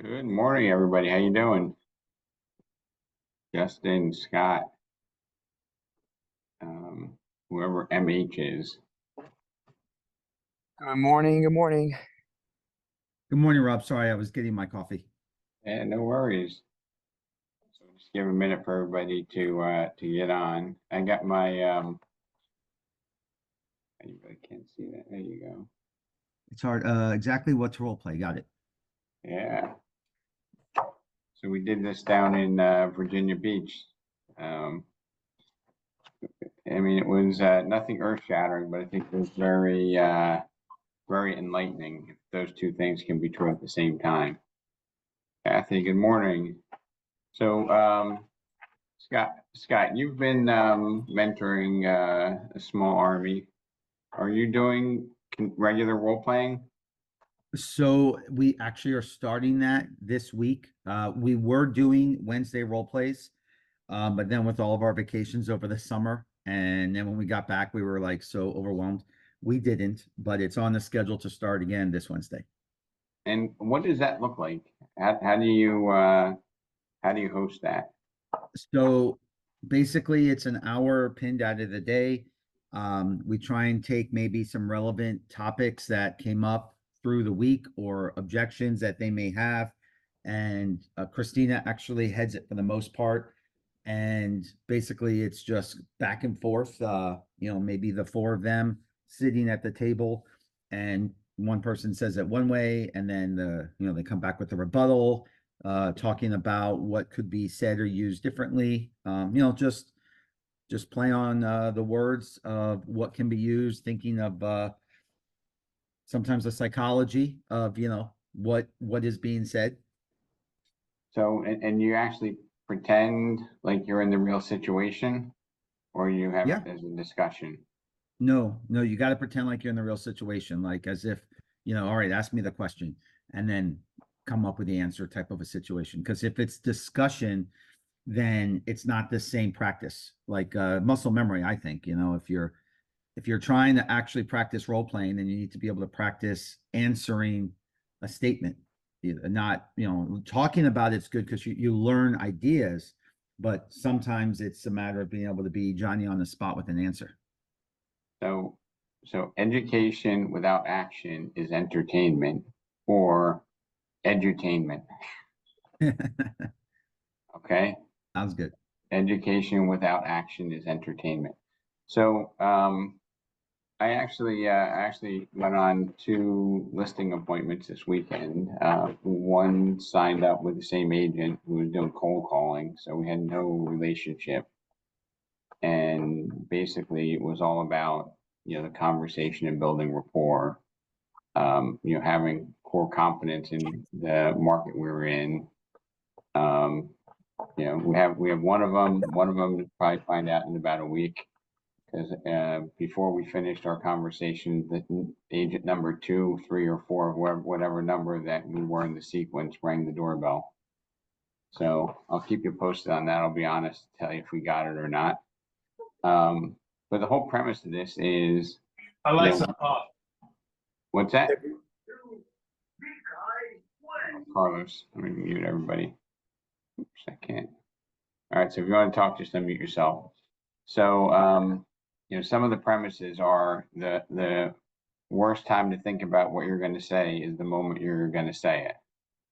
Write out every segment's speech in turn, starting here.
Good morning, everybody. How you doing? Justin, Scott, um, whoever MH is. Good morning. Good morning. Good morning, Rob. Sorry, I was getting my coffee. Yeah, no worries. So just give a minute for everybody to get on. I got my you really can't see that. There you go. It's hard. Exactly what's role play? Got it. Yeah. So we did this down in Virginia Beach. Um, I mean, it was nothing earth-shattering, but I think it was very enlightening if those two things can be true at the same time. Kathy, good morning. So, Scott, you've been mentoring a small army. Are you doing regular role playing? So we actually are starting that this week. We were doing Wednesday role plays, but then with all of our vacations over the summer, and then when we got back, we were like so overwhelmed. We didn't, but it's on the schedule to start again this Wednesday. And what does that look like? How do you host that? So basically, it's an hour pinned out of the day. We try and take maybe some relevant topics that came up through the week or objections that they may have. And Christina actually heads it for the most part. And basically, it's just back and forth. Maybe the four of them sitting at the table, and one person says it one way, and then they come back with a rebuttal, talking about what could be said or used differently. Just play on the words of what can be used, thinking of sometimes the psychology of what is being said. So, and you actually pretend like you're in the real situation, or you have Yeah. it as a discussion? No, you got to pretend like you're in the real situation, like as if, all right, ask me the question and then come up with the answer type of a situation. Because if it's discussion, then it's not the same practice. Like muscle memory, I think, if you're trying to actually practice role playing, then you need to be able to practice answering a statement. Not, talking about it's good because you learn ideas, but sometimes it's a matter of being able to be Johnny on the spot with an answer. So education without action is entertainment or edutainment. Okay. Sounds good. Education without action is entertainment. So I actually went on two listing appointments this weekend. One signed up with the same agent who was doing cold calling, so we had no relationship. And basically, it was all about the conversation and building rapport. Having core competence in the market we're in. We have one of them. One of them will probably find out in about a week, because before we finished our conversation, the agent number 2, 3, or 4, whatever number that we were in the sequence, rang the doorbell. So I'll keep you posted on that. I'll be honest to tell you if we got it or not. But the whole premise of this is, Alexa, what's that? Carlos, let me mute everybody. Oops, I can't. All right, so if you want to talk, just unmute yourself. So, some of the premises are the worst time to think about what you're going to say is the moment you're going to say it.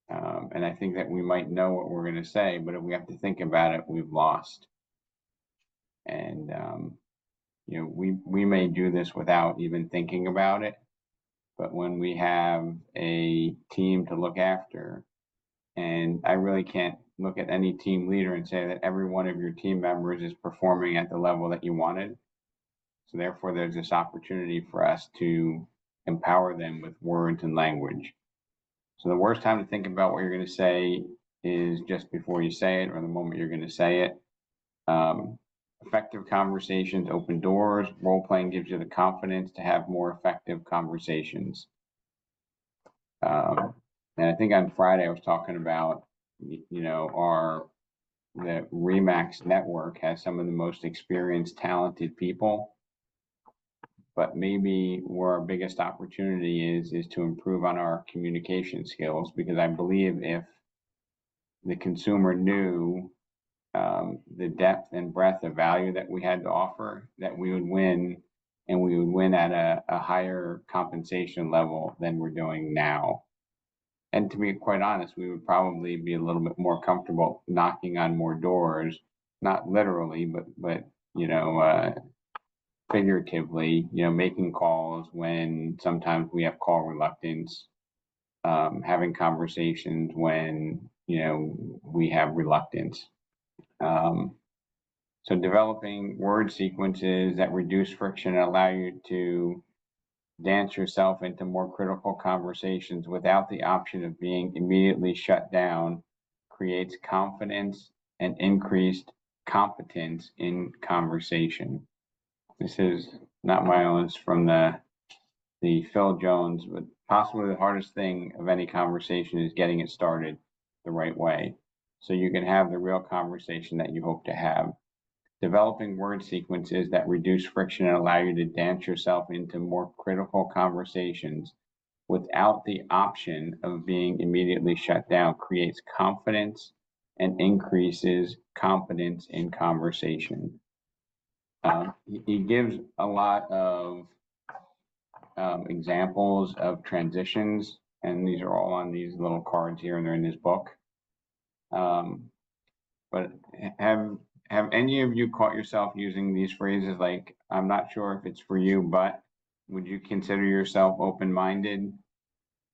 And I think that we might know what we're going to say, but if we have to think about it, we've lost. And, we may do this without even thinking about it, but when we have a team to look after, and I really can't look at any team leader and say that every one of your team members is performing at the level that you wanted. So therefore, there's this opportunity for us to empower them with words and language. So the worst time to think about what you're going to say is just before you say it or the moment you're going to say it. Effective conversations open doors. Role playing gives you the confidence to have more effective conversations. And I think on Friday I was talking about, the Remax network has some of the most experienced, talented people. But maybe where our biggest opportunity is to improve on our communication skills, because I believe if the consumer knew the depth and breadth of value that we had to offer, that we would win, and we would win at a higher compensation level than we're doing now. And to be quite honest, we would probably be a little bit more comfortable knocking on more doors, not literally, but figuratively, making calls when sometimes we have call reluctance, having conversations when, we have reluctance. So developing word sequences that reduce friction and allow you to dance yourself into more critical conversations without the option of being immediately shut down creates confidence and increased competence in conversation. This is not my own, it's from the Phil Jones, but possibly the hardest thing of any conversation is getting it started the right way, so you can have the real conversation that you hope to have. Developing word sequences that reduce friction and allow you to dance yourself into more critical conversations without the option of being immediately shut down creates confidence and increases competence in conversation. He gives a lot of examples of transitions, and these are all on these little cards here, and they're in his book. But have any of you caught yourself using these phrases like, I'm not sure if it's for you, but would you consider yourself open-minded?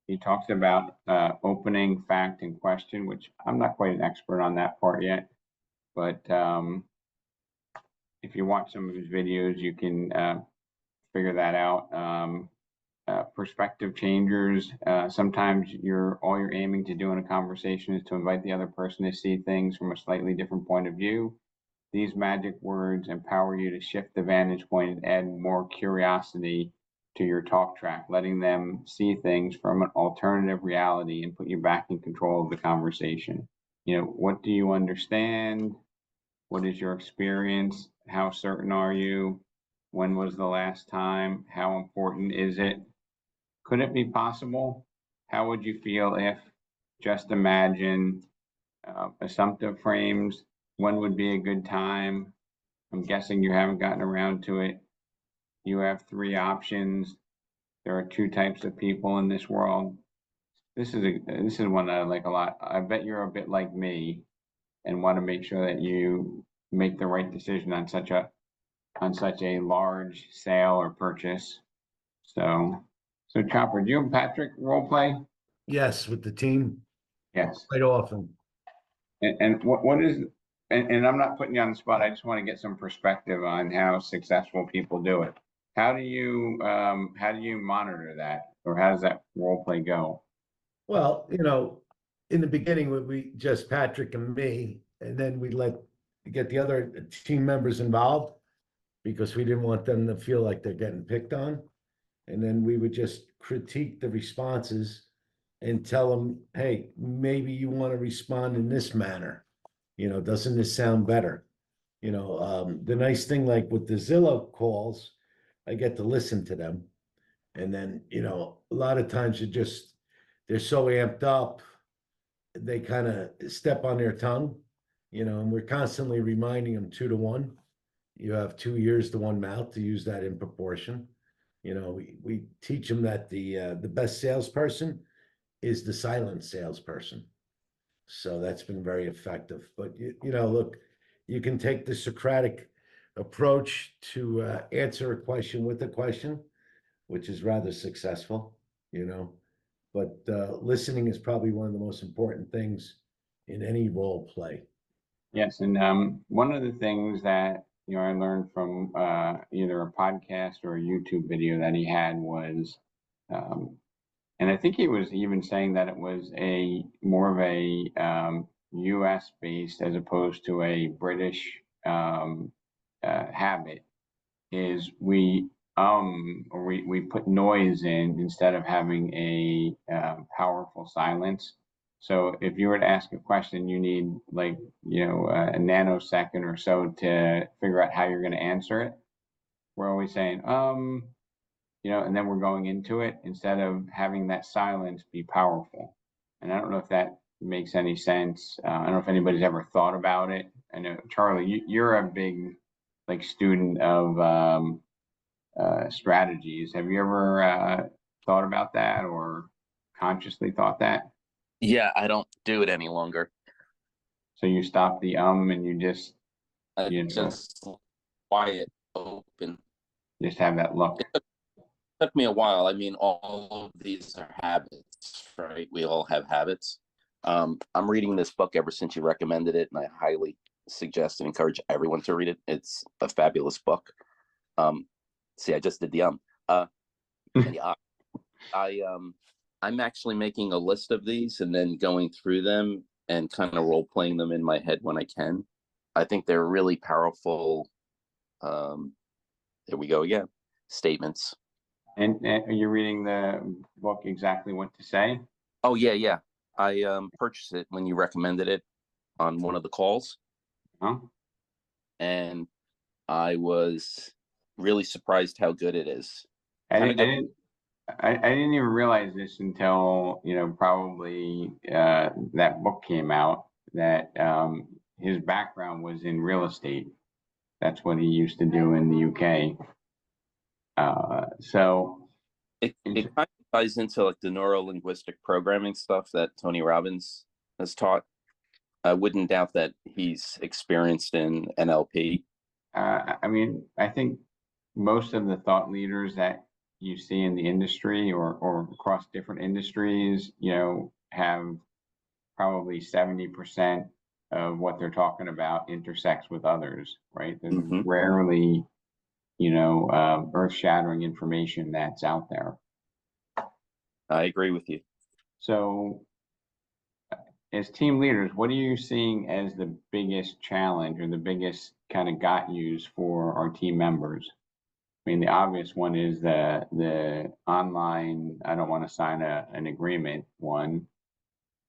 He talks about opening, fact, and question, which I'm not quite an expert on that part yet. But if you watch some of his videos, you can figure that out. Perspective changers. Sometimes all you're aiming to do in a conversation is to invite the other person to see things from a slightly different point of view. These magic words empower you to shift the vantage point and add more curiosity to your talk track, letting them see things from an alternative reality and put you back in control of the conversation. What do you understand? What is your experience? How certain are you? When was the last time? How important is it? Could it be possible? How would you feel if? Just imagine. Assumptive frames. When would be a good time? I'm guessing you haven't gotten around to it. You have 3 options. There are 2 types of people in this world. This is one that I like a lot. I bet you're a bit like me and want to make sure that you make the right decision on such a large sale or purchase. So Chopper, do you and Patrick role play? Yes, with the team, Yes. quite often. And what is, and I'm not putting you on the spot, I just want to get some perspective on how successful people do it. How do you monitor that, or how does that role play go? Well, in the beginning, we just Patrick and me, and then we get the other team members involved because we didn't want them to feel like they're getting picked on. And then we would just critique the responses and tell them, hey, maybe you want to respond in this manner. Doesn't this sound better? The nice thing, like with the Zillow calls, I get to listen to them. And then, a lot of times they're so amped up, they kind of step on their tongue, and we're constantly reminding them 2 to 1. You have 2 ears to 1 mouth, to use that in proportion. We teach them that the best salesperson is the silent salesperson. So that's been very effective. But look, you can take the Socratic approach to answer a question with a question, which is rather successful, But listening is probably one of the most important things in any role play. Yes, and one of the things that I learned from either a podcast or a YouTube video that he had was, and I think he was even saying that it was more of a U.S. based as opposed to a British habit, is we put noise in instead of having a powerful silence. So if you were to ask a question, you need a nanosecond or so to figure out how you're going to answer it. We're always saying, and then we're going into it instead of having that silence be powerful. And I don't know if that makes any sense. I don't know if anybody's ever thought about it. I know, Charlie, you're a big like student of strategies. Have you ever thought about that or consciously thought that? Yeah, I don't do it any longer. So you stop the and you just, I you know, just quiet, open. just have that look. Took me a while. I mean, all of these are habits, right? We all have habits. I'm reading this book ever since you recommended it, and I highly suggest and encourage everyone to read it. It's a fabulous book. See, I just did the yeah, I'm actually making a list of these and then going through them and kind of role playing them in my head when I can. I think they're really powerful. There we go again. Statements. And are you reading the book Exactly What to Say? Oh yeah. I purchased it when you recommended it on one of the calls. Huh? And I was really surprised how good it is. I didn't even realize this until, probably that book came out, that his background was in real estate. That's what he used to do in the UK. So it kind of ties into like the neuro-linguistic programming stuff that Tony Robbins has taught. I wouldn't doubt that he's experienced in NLP. I mean, I think most of the thought leaders that you see in the industry or across different industries, have probably 70% of what they're talking about intersects with others, right? There's rarely, earth-shattering information that's out there. I agree with you. So as team leaders, what are you seeing as the biggest challenge or the biggest kind of got yous for our team members? I mean, the obvious one is the online, I don't want to sign an agreement one.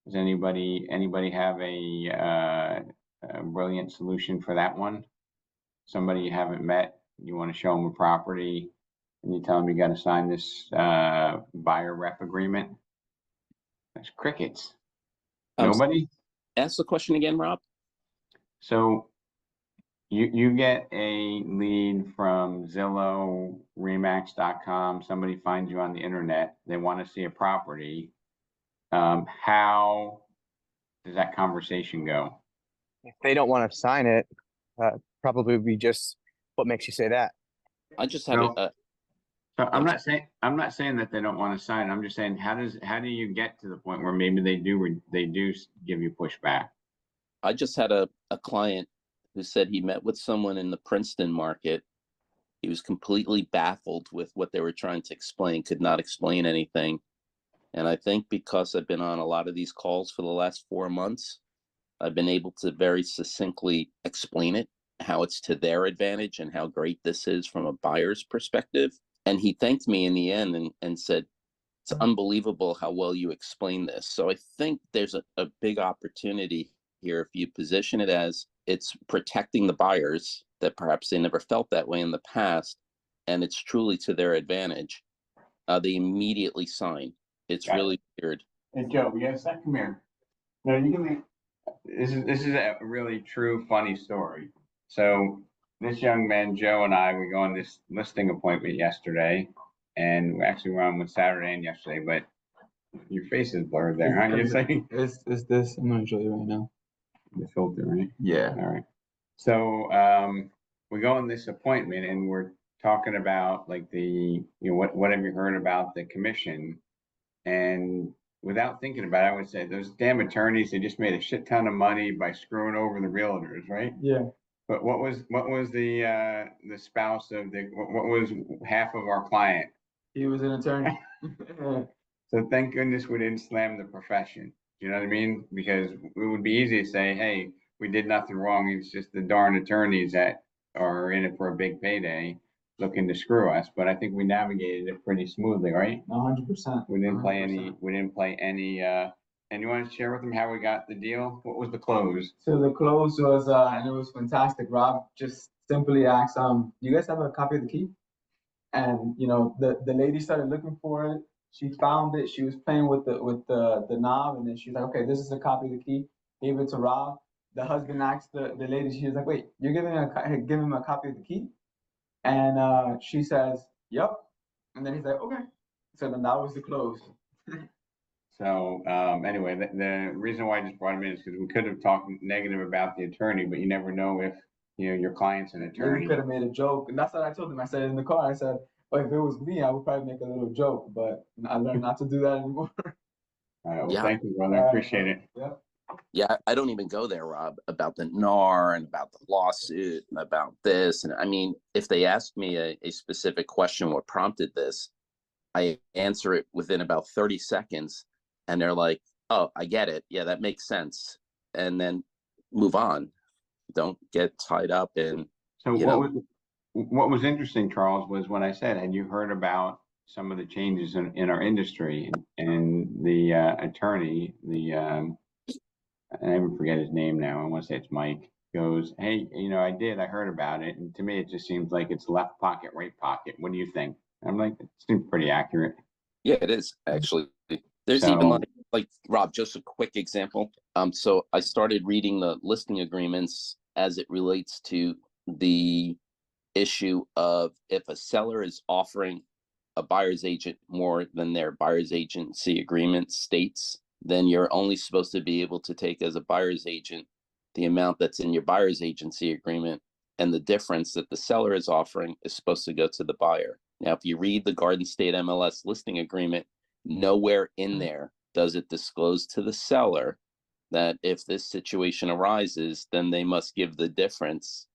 Does anybody have a brilliant solution for that one? Somebody you haven't met, you want to show them a property, and you tell them you got to sign this buyer rep agreement? That's crickets. Nobody? Ask the question again, Rob. So you get a lead from Zillow, Remax.com. Somebody finds you on the internet. They want to see a property. How does that conversation go? If they don't want to sign it, probably be just what makes you say that. I just had So I'm not saying that they don't want to sign. I'm just saying how do you get to the point where maybe they do give you pushback? I just had a client who said he met with someone in the Princeton market. He was completely baffled with what they were trying to explain, could not explain anything. And I think because I've been on a lot of these calls for the last 4 months, I've been able to very succinctly explain it, how it's to their advantage and how great this is from a buyer's perspective. And he thanked me in the end and said, it's unbelievable how well you explain this. So I think there's a big opportunity here if you position it as it's protecting the buyers that perhaps they never felt that way in the past, and it's truly to their advantage. They immediately sign. It's really weird. Hey Joe, yes, come here. No, you can be. This is a really true funny story. So this young man Joe and I, we go on this listing appointment yesterday, and we actually were on with Saturday and yesterday. But your face is blurred there, huh? You're saying Is this? I'm not sure right now. the filter, right? Yeah. All right. So we go on this appointment, and we're talking about like what have you heard about the commission? And without thinking about it, I would say those damn attorneys, they just made a shit ton of money by screwing over the realtors, right? Yeah. But what was the spouse of what was half of our client? He was an attorney. So thank goodness we didn't slam the profession. You know what I mean? Because it would be easy to say, hey, we did nothing wrong. It's just the darn attorneys that are in it for a big payday looking to screw us. But I think we navigated it pretty smoothly, right? 100%. We didn't play any, and you want to share with them how we got the deal? What was the close? So the close was, and it was fantastic. Rob just simply asked, "You guys have a copy of the key?" And the lady started looking for it. She found it. She was playing with the knob, and then she's like, okay, this is a copy of the key. Gave it to Rob. The husband asked the lady. She was like, wait, you're giving him a copy of the key? And she says, yep. And then he's like, okay. So then that was the close. So, anyway, the reason why I just brought him in is because we could have talked negative about the attorney, but you never know if, you know, your client's an Maybe attorney. we could have made a joke. And that's what I told him. I said in the car, I said, well, if it was me, I would probably make a little joke, but I learned not to do that anymore. All right, well, Yeah. thank you, brother. I appreciate it. Yeah. Yeah, I don't even go there, Rob, about the NAR and about the lawsuit and about this. And I mean, if they ask me a specific question, what prompted this, I answer it within about 30 seconds. And they're like, oh, I get it. Yeah, that makes sense. And then move on. Don't get tied up in, So you what was interesting, Charles, was when I said, had you heard about some of the changes in our industry, and the attorney, I never forget his name now. I want to say it's Mike. Goes, hey, you know, I heard about it, and to me, it just seems like it's left pocket, right pocket. What do you think? I'm like, it seems pretty accurate. yeah, it is actually. There's even So- like Rob, just a quick example. So I started reading the listing agreements as it relates to the issue of if a seller is offering a buyer's agent more than their buyer's agency agreement states, then you're only supposed to be able to take as a buyer's agent the amount that's in your buyer's agency agreement, and the difference that the seller is offering is supposed to go to the buyer. Now, if you read the Garden State MLS listing agreement, nowhere in there does it disclose to the seller that if this situation arises, then they must give the difference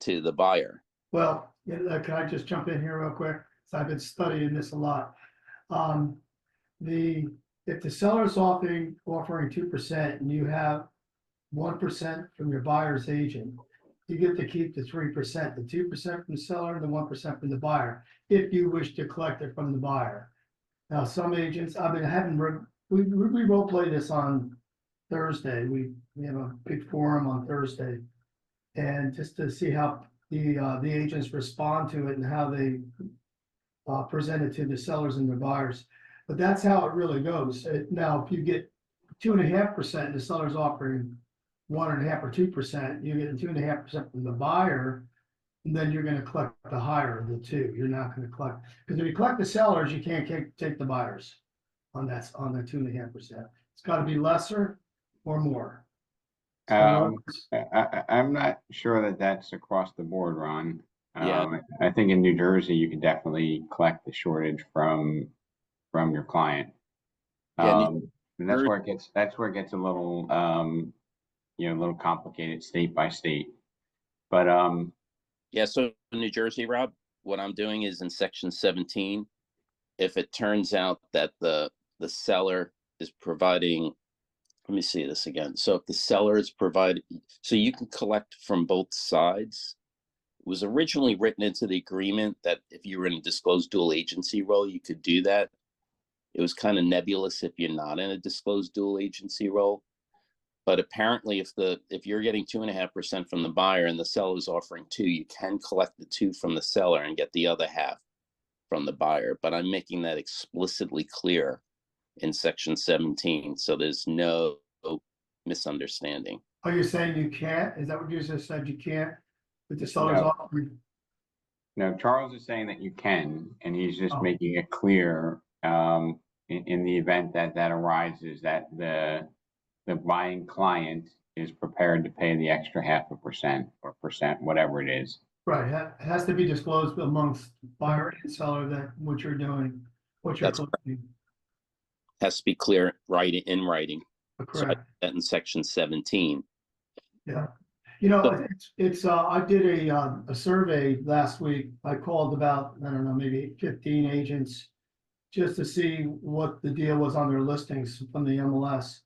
to the buyer. Well, yeah, can I just jump in here real quick? 'Cause I've been studying this a lot. If the seller's offering 2% and you have 1% from your buyer's agent, you get to keep the 3%, the 2% from the seller and the 1% from the buyer, if you wish to collect it from the buyer. Now, some agents, I've been having, we role play this on Thursday. We have a big forum on Thursday. And just to see how the agents respond to it and how they present it to the sellers and the buyers. But that's how it really goes. Now, if you get 2.5%, the seller's offering 1.5 or 2%, you're getting 2.5% from the buyer, and then you're gonna collect the higher of the two. You're not gonna collect, because if you collect the sellers, you can't take the buyers on the 2.5%. It's gotta be lesser or more. So I'm not sure that that's across the board, Ron. Yeah. I think in New Jersey, you can definitely collect the shortage from your client. Yeah, And that's where it gets a little, you know, a little complicated state by state. But, Yeah, so in New Jersey, Rob, what I'm doing is in section 17, if it turns out that the seller is providing, let me see this again. So if the seller is providing, so you can collect from both sides. It was originally written into the agreement that if you were in a disclosed dual agency role, you could do that. It was kind of nebulous if you're not in a disclosed dual agency role. But apparently if you're getting 2.5% from the buyer and the seller is offering 2, you can collect the 2 from the seller and get the other half from the buyer. But I'm making that explicitly clear in section 17, so there's no misunderstanding. are you saying you can't? Is that what you just said? You can't with the seller's No. offering? no, Charles is saying that you can, and he's just Oh. making it clear, in the event that arises, that the buying client is prepared to pay the extra 0.5% or percent, whatever it is. Right, it has to be disclosed amongst buyer and seller that what you're doing, what you're That's collecting. Has to be clear in writing. So I Correct. put that in section 17. Yeah, you know, So- it's, I did a survey last week. I called about, I don't know, maybe 15 agents just to see what the deal was on their listings from the MLS.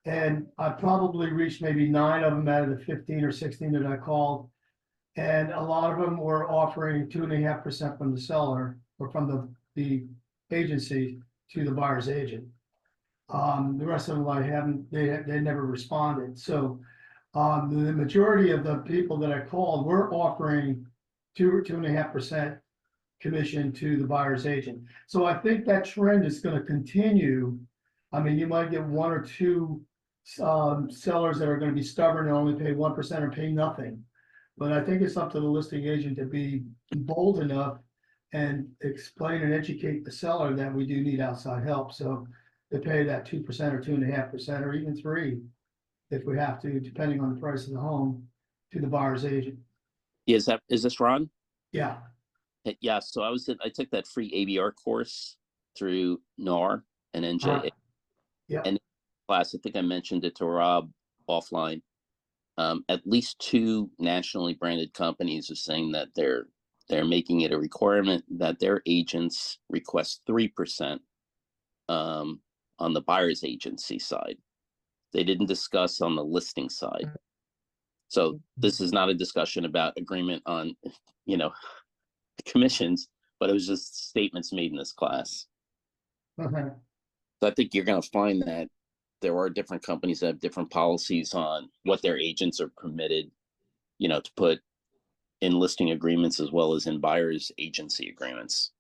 And I probably reached maybe 9 of them out of the 15 or 16 that I called. And a lot of them were offering 2.5% from the seller or from the agency to the buyer's agent. The rest of them I haven't, they never responded. So the majority of the people that I called were offering 2 or 2.5% commission to the buyer's agent. So I think that trend is gonna continue. I mean, you might get one or two sellers that are gonna be stubborn and only pay 1% or pay nothing. But I think it's up to the listing agent to be bold enough and explain and educate the seller that we do need outside help. So they pay that 2% or 2.5% or even 3%, if we have to, depending on the price of the home, to the buyer's agent. Is this Ron? Yeah, Yeah, so I took that free ABR course through NAR and NJA. yeah. And class, I think I mentioned it to Rob offline. At least 2 nationally branded companies are saying that they're making it a requirement that their agents request 3% on the buyer's agency side. They didn't discuss on the listing side. So this is not a discussion about agreement on, commissions, but it was just statements made in this class. Okay. So I think you're going to find that there are different companies that have different policies on what their agents are permitted, to put in listing agreements as well as in buyer's agency agreements.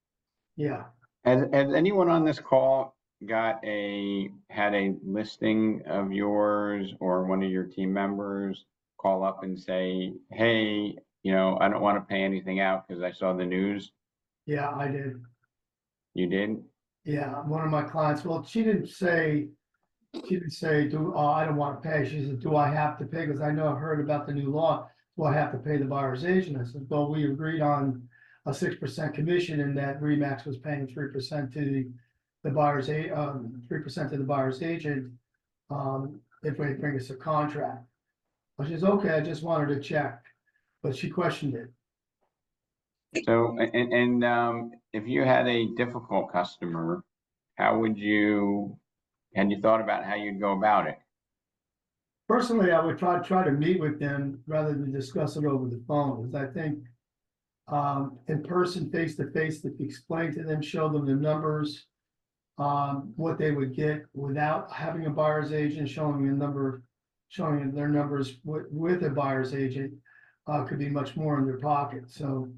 Yeah. Has anyone on this call had a listing of yours or one of your team members call up and say, hey, I don't want to pay anything out because I saw the news? Yeah, I did. You did? Yeah, one of my clients, well, she didn't say, I don't want to pay. She said, do I have to pay? Because I know I've heard about the new law. Do I have to pay the buyer's agent? I said, well, we agreed on a 6% commission and that RE/MAX was paying 3% to the buyer's 3% to the buyer's agent. If they bring us a contract. But she's okay, I just wanted to check, but she questioned it. So, if you had a difficult customer, had you thought about how you'd go about it? Personally, I would try to meet with them rather than discuss it over the phone, because I think in person, face to face, if you explain to them, show them the numbers, what they would get without having a buyer's agent, showing their numbers with a buyer's agent, could be much more in their pocket. So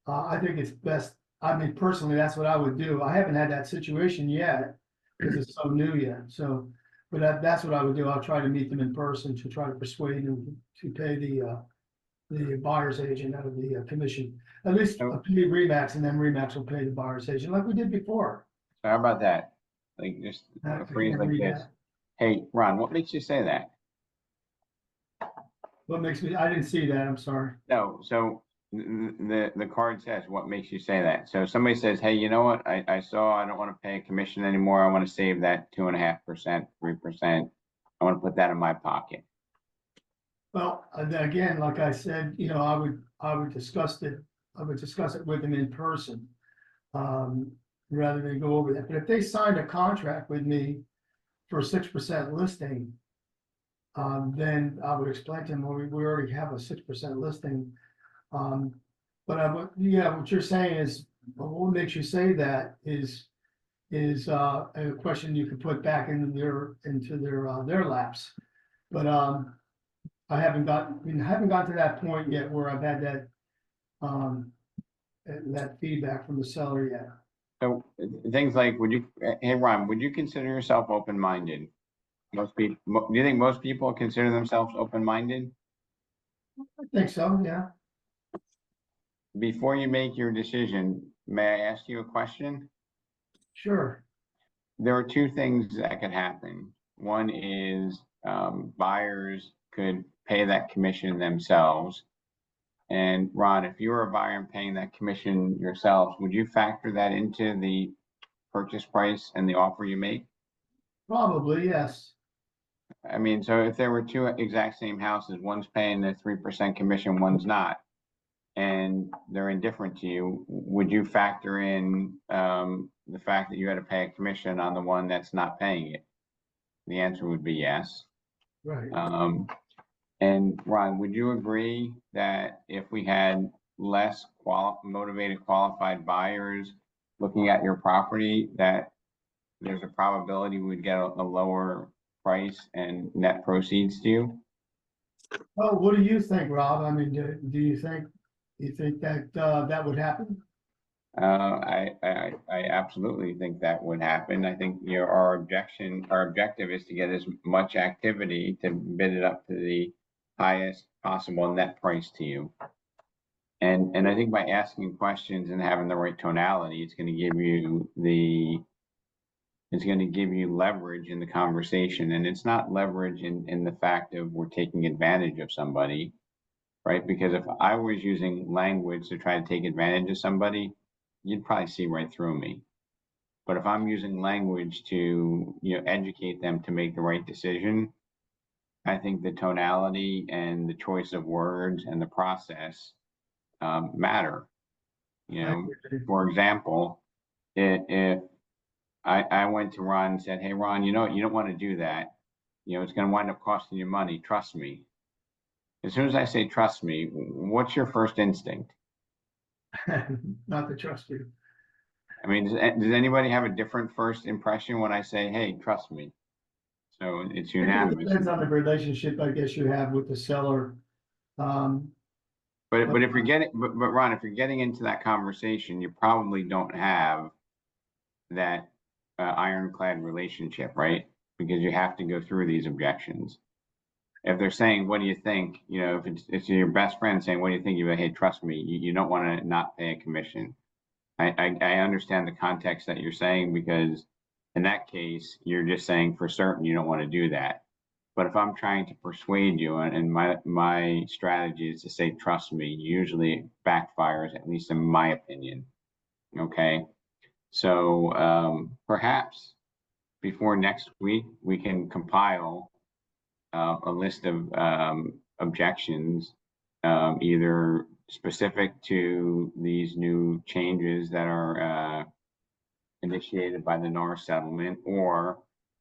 I think it's best. I mean, personally, that's what I would do. I haven't had that situation yet because it's so new yet. So, but that's what I would do. I'll try to meet them in person to try to persuade them to pay the buyer's agent out of the commission. At least So- pay RE/MAX, and then RE/MAX will pay the buyer's agent like we did before. So how about that? Like just a phrase like this. Hey, Ron, what makes you say that? What makes me, I didn't see that, I'm sorry. No, so the card says, what makes you say that? So somebody says, hey, you know what? I saw I don't want to pay a commission anymore. I want to save that 2.5%, 3%. I want to put that in my pocket. Well, again, like I said, I would discuss it with them in person. Rather than go over that. But if they signed a contract with me for a 6% listing, then I would explain to them, well, we already have a 6% listing. But what you're saying is, well, what makes you say that is a question you could put back into their laps. But I haven't gotten to that point yet where I've had that feedback from the seller yet. So things like, hey, Ron, would you consider yourself open-minded? Most people, do you think most people consider themselves open-minded? I think so, yeah. Before you make your decision, may I ask you a question? Sure. There are 2 things that could happen. One is buyers could pay that commission themselves. And Ron, if you were a buyer and paying that commission yourself, would you factor that into the purchase price and the offer you make? Probably, yes. I mean, so if there were 2 exact same houses, one's paying the 3% commission, one's not, and they're indifferent to you, would you factor in the fact that you had to pay a commission on the one that's not paying it? The answer would be yes. Right. And Ron, would you agree that if we had less motivated, qualified buyers looking at your property, that there's a probability we'd get a lower price and net proceeds to you? Oh, what do you think, Rob? I mean, do you think that that would happen? I absolutely think that would happen. I think, you know, our objective is to get as much activity to bid it up to the highest possible net price to you. And I think by asking questions and having the right tonality, it's gonna give you leverage in the conversation. And it's not leverage in the fact of we're taking advantage of somebody, right? Because if I was using language to try to take advantage of somebody, you'd probably see right through me. But if I'm using language to, you know, educate them to make the right decision, I think the tonality and the choice of words and the process matter. You I know, agree. for example, if I went to Ron and said, "Hey, Ron, you know what? You don't want to do that. You know, it's going to wind up costing you money. Trust me." As soon as I say trust me, what's your first instinct? Not to trust you. I mean, does anybody have a different first impression when I say, "Hey, trust me"? So it's It unanimous. depends on the relationship, I guess, you have with the seller. Um, But if you're getting, but Ron, if you're getting into that conversation, you probably don't have that ironclad relationship, right? Because you have to go through these objections. If they're saying, "What do you think?" You know, if it's your best friend saying, "What do you think?" You go, "Hey, trust me, you don't want to not pay a commission." I understand the context that you're saying, because in that case, you're just saying for certain you don't want to do that. But if I'm trying to persuade you, and my strategy is to say, "Trust me," usually it backfires, at least in my opinion. Okay. So perhaps before next week, we can compile a list of objections, either specific to these new changes that are initiated by the NAR settlement, or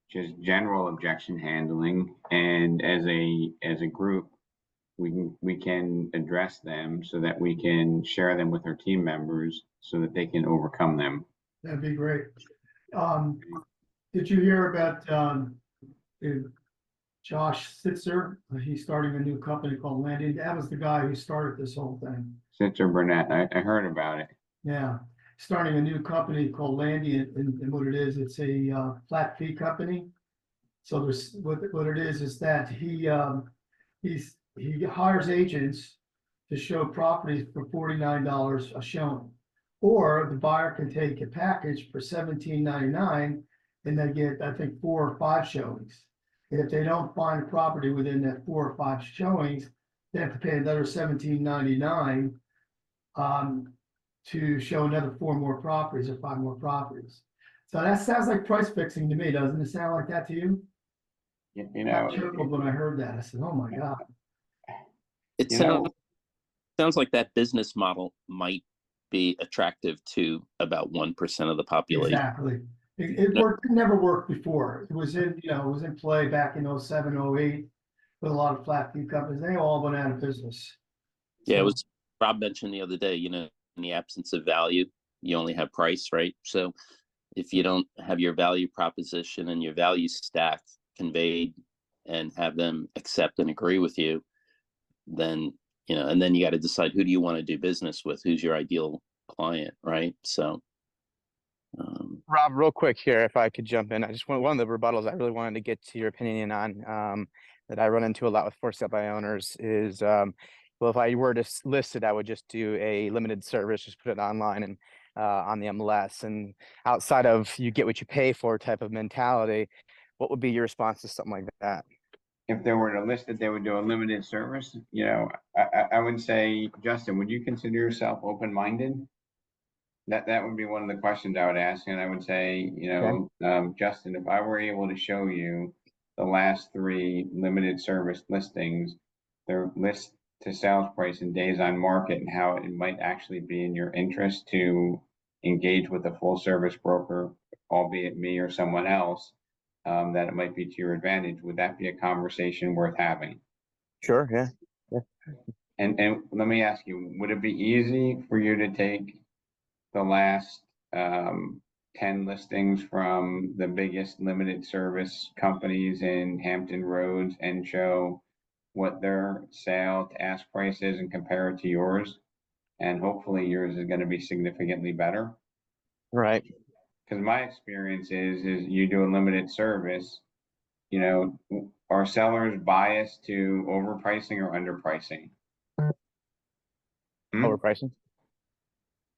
just general objection handling. And as a group, we can address them so that we can share them with our team members so that they can overcome them. That'd be great. Did you hear about, Josh Sitzer? He's starting a new company called Landing. That was the guy who started this whole thing. Sitzer Burnett, I heard about it. Yeah, starting a new company called Landy, and what it is, it's a flat fee company. So there's, what it is that he hires agents to show properties for $49 a showing. Or the buyer can take a package for $17.99 and they get, I think, 4 or 5 showings. And if they don't find a property within that 4 or 5 showings, they have to pay another $17.99 to show another 4 more properties or 5 more properties. So that sounds like price fixing to me. Doesn't it sound like that to you? You I know, chuckled when I heard that. I said, "Oh my God." It you know, sounds like that business model might be attractive to about 1% of the population. Exactly. It worked, it never worked before. It was in, it was in play back in 07, 08 with a lot of flat fee companies. They all went out of business. Yeah, it So, was Rob mentioned the other day, in the absence of value, you only have price, right? So if you don't have your value proposition and your value stack conveyed and have them accept and agree with you, then, and then you got to decide, who do you want to do business with? Who's your ideal client, right? So, Rob, real quick here, if I could jump in, I just want one of the rebuttals I really wanted to get to your opinion on, that I run into a lot with for sale by owners is, well, if I were to list it, I would just do a limited service, just put it online and on the MLS, and outside of you get what you pay for type of mentality, what would be your response to something like that? if they were to list it, they would do a limited service. You know, I would say, Justin, would you consider yourself open-minded? That would be one of the questions I would ask, and I would say, Justin, if I were able to show you the last 3 limited service listings, their list to sales price and days on market, and how it might actually be in your interest to engage with a full service broker, albeit me or someone else, that it might be to your advantage, would that be a conversation worth having? Sure, yeah. And let me ask you, would it be easy for you to take the last 10 listings from the biggest limited service companies in Hampton Roads and show what their sale to ask price is and compare it to yours? and hopefully yours is gonna be significantly better. Right. Because my experience is you do a limited service, you know, are sellers biased to overpricing or underpricing? Hmm? Overpricing.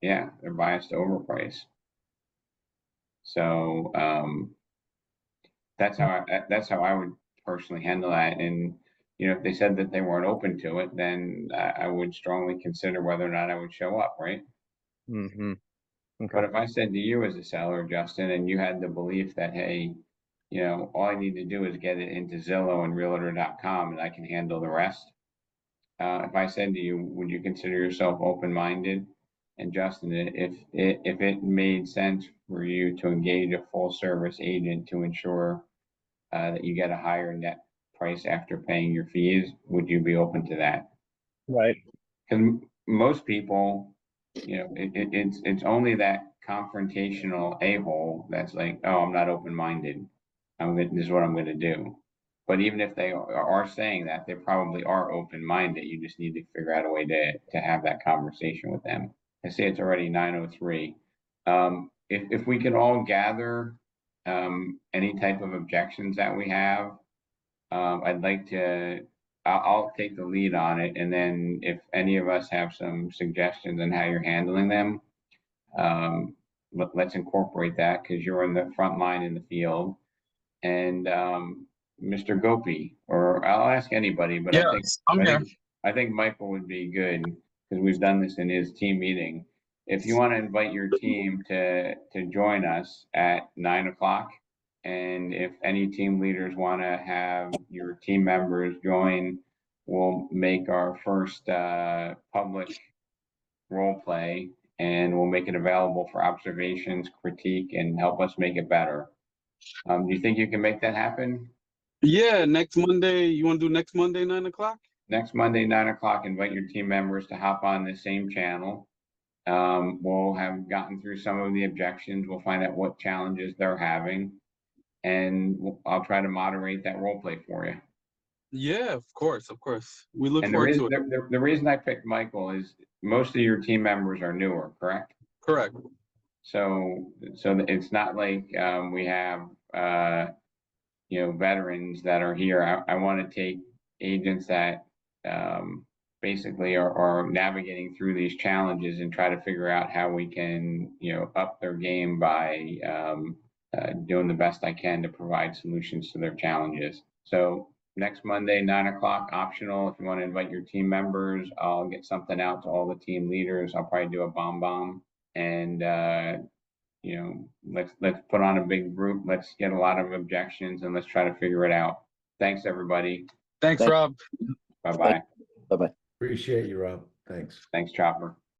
Yeah, they're biased to overprice. So, that's how I would personally handle that. And, you know, if they said that they weren't open to it, then I would strongly consider whether or not I would show up, right? Mm-hmm. Okay. But if I said to you as a seller, Justin, and you had the belief that, hey, you know, all I need to do is get it into Zillow and Realtor.com and I can handle the rest. If I said to you, would you consider yourself open-minded? And Justin, if it made sense for you to engage a full-service agent to ensure that you get a higher net price after paying your fees, would you be open to that? Right. Because most people, you know, it's only that confrontational a-hole that's like, oh, I'm not open-minded. This is what I'm gonna do. But even if they are saying that, they probably are open-minded. You just need to figure out a way to have that conversation with them. I see it's already 9:03. If we could all gather any type of objections that we have, I'd like to, I'll take the lead on it. And then if any of us have some suggestions on how you're handling them, let's incorporate that because you're in the front line in the field. And Mr. Gopi, or I'll ask anybody, but I think Michael would be good because we've done this in his team meeting. If you want to invite your team to join us at 9 o'clock, and if any team leaders want to have your team members join, we'll make our first public role play, and we'll make it available for observations, critique, and help us make it better. Do you think you can make that happen? Yeah, next Monday. You want to do next Monday, 9 o'clock? Next Monday, 9 o'clock, invite your team members to hop on the same channel. We'll have gotten through some of the objections. We'll find out what challenges they're having. And I'll try to moderate that role play for you. Yeah, of course, of course. We look And forward to it. the reason I picked Michael is most of your team members are newer, correct? Correct. So it's not like we have you know, veterans that are here. I want to take agents that basically are navigating through these challenges and try to figure out how we can, you know, up their game by doing the best I can to provide solutions to their challenges. So next Monday, 9 o'clock, optional. If you want to invite your team members, I'll get something out to all the team leaders. I'll probably do a bomb and you know, let's put on a big group. Let's get a lot of objections and let's try to figure it out. Thanks, everybody. Thanks, Thank- Rob. Bye-bye. Bye-bye. Appreciate you, Rob. Thanks. Thanks, Chopper.